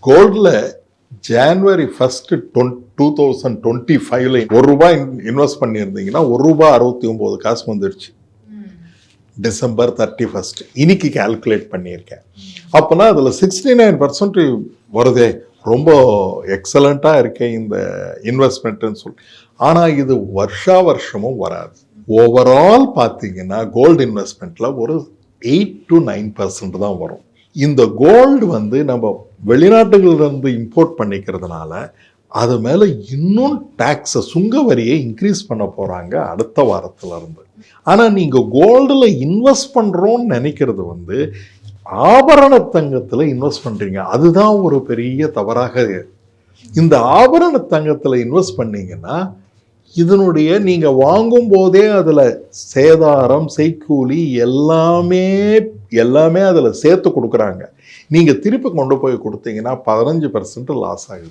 கோல்டில் January 1 2025 ₹1 invest பண்ணியிருந்தீங்கன்னா ₹1.69 வந்துடுச்சு. டிசம்பர் 31 இன்னைக்கு கால்குலேட் பண்ணியிருக்கேன். அப்போனா அதில் 69% வருதே, ரொம்ப எக்ஸலண்ட்டாக இருக்கேன் இந்த இன்வெஸ்ட்மெண்ட்டுன்னு சொல்லி. ஆனால் இது வருஷமும் வராது. ஓவரால் பார்த்தீங்கன்னா கோல்டு இன்வெஸ்ட்மெண்ட்டில் ஒரு 8 to 9% தான் வரும். இந்த கோல்டு நம்ம வெளிநாட்டுகளிலிருந்து இம்போர்ட் பண்ணிக்கிறதுனால அது மேலே இன்னும் டாக்ஸை சுங்க வரியை இன்க்ரீஸ் பண்ண போகிறாங்க அடுத்த வாரத்துல இருந்து. ஆனால் நீங்கள் கோல்டில் இன்வெஸ்ட் பண்ணுறோன்னு நினைக்கிறது ஆபரண தங்கத்தில் இன்வெஸ்ட் பண்ணுறீங்க. அதுதான் ஒரு பெரிய தவறாக. இந்த ஆபரண தங்கத்தில் இன்வெஸ்ட் பண்ணீங்கன்னா இதனுடைய நீங்கள் வாங்கும் போதே அதில் சேதாரம் செய்கூலி எல்லாமே அதில் சேர்த்து கொடுக்குறாங்க. நீங்கள் திருப்பி கொண்டு போய் கொடுத்தீங்கன்னா 15% லாஸ் ஆகுது.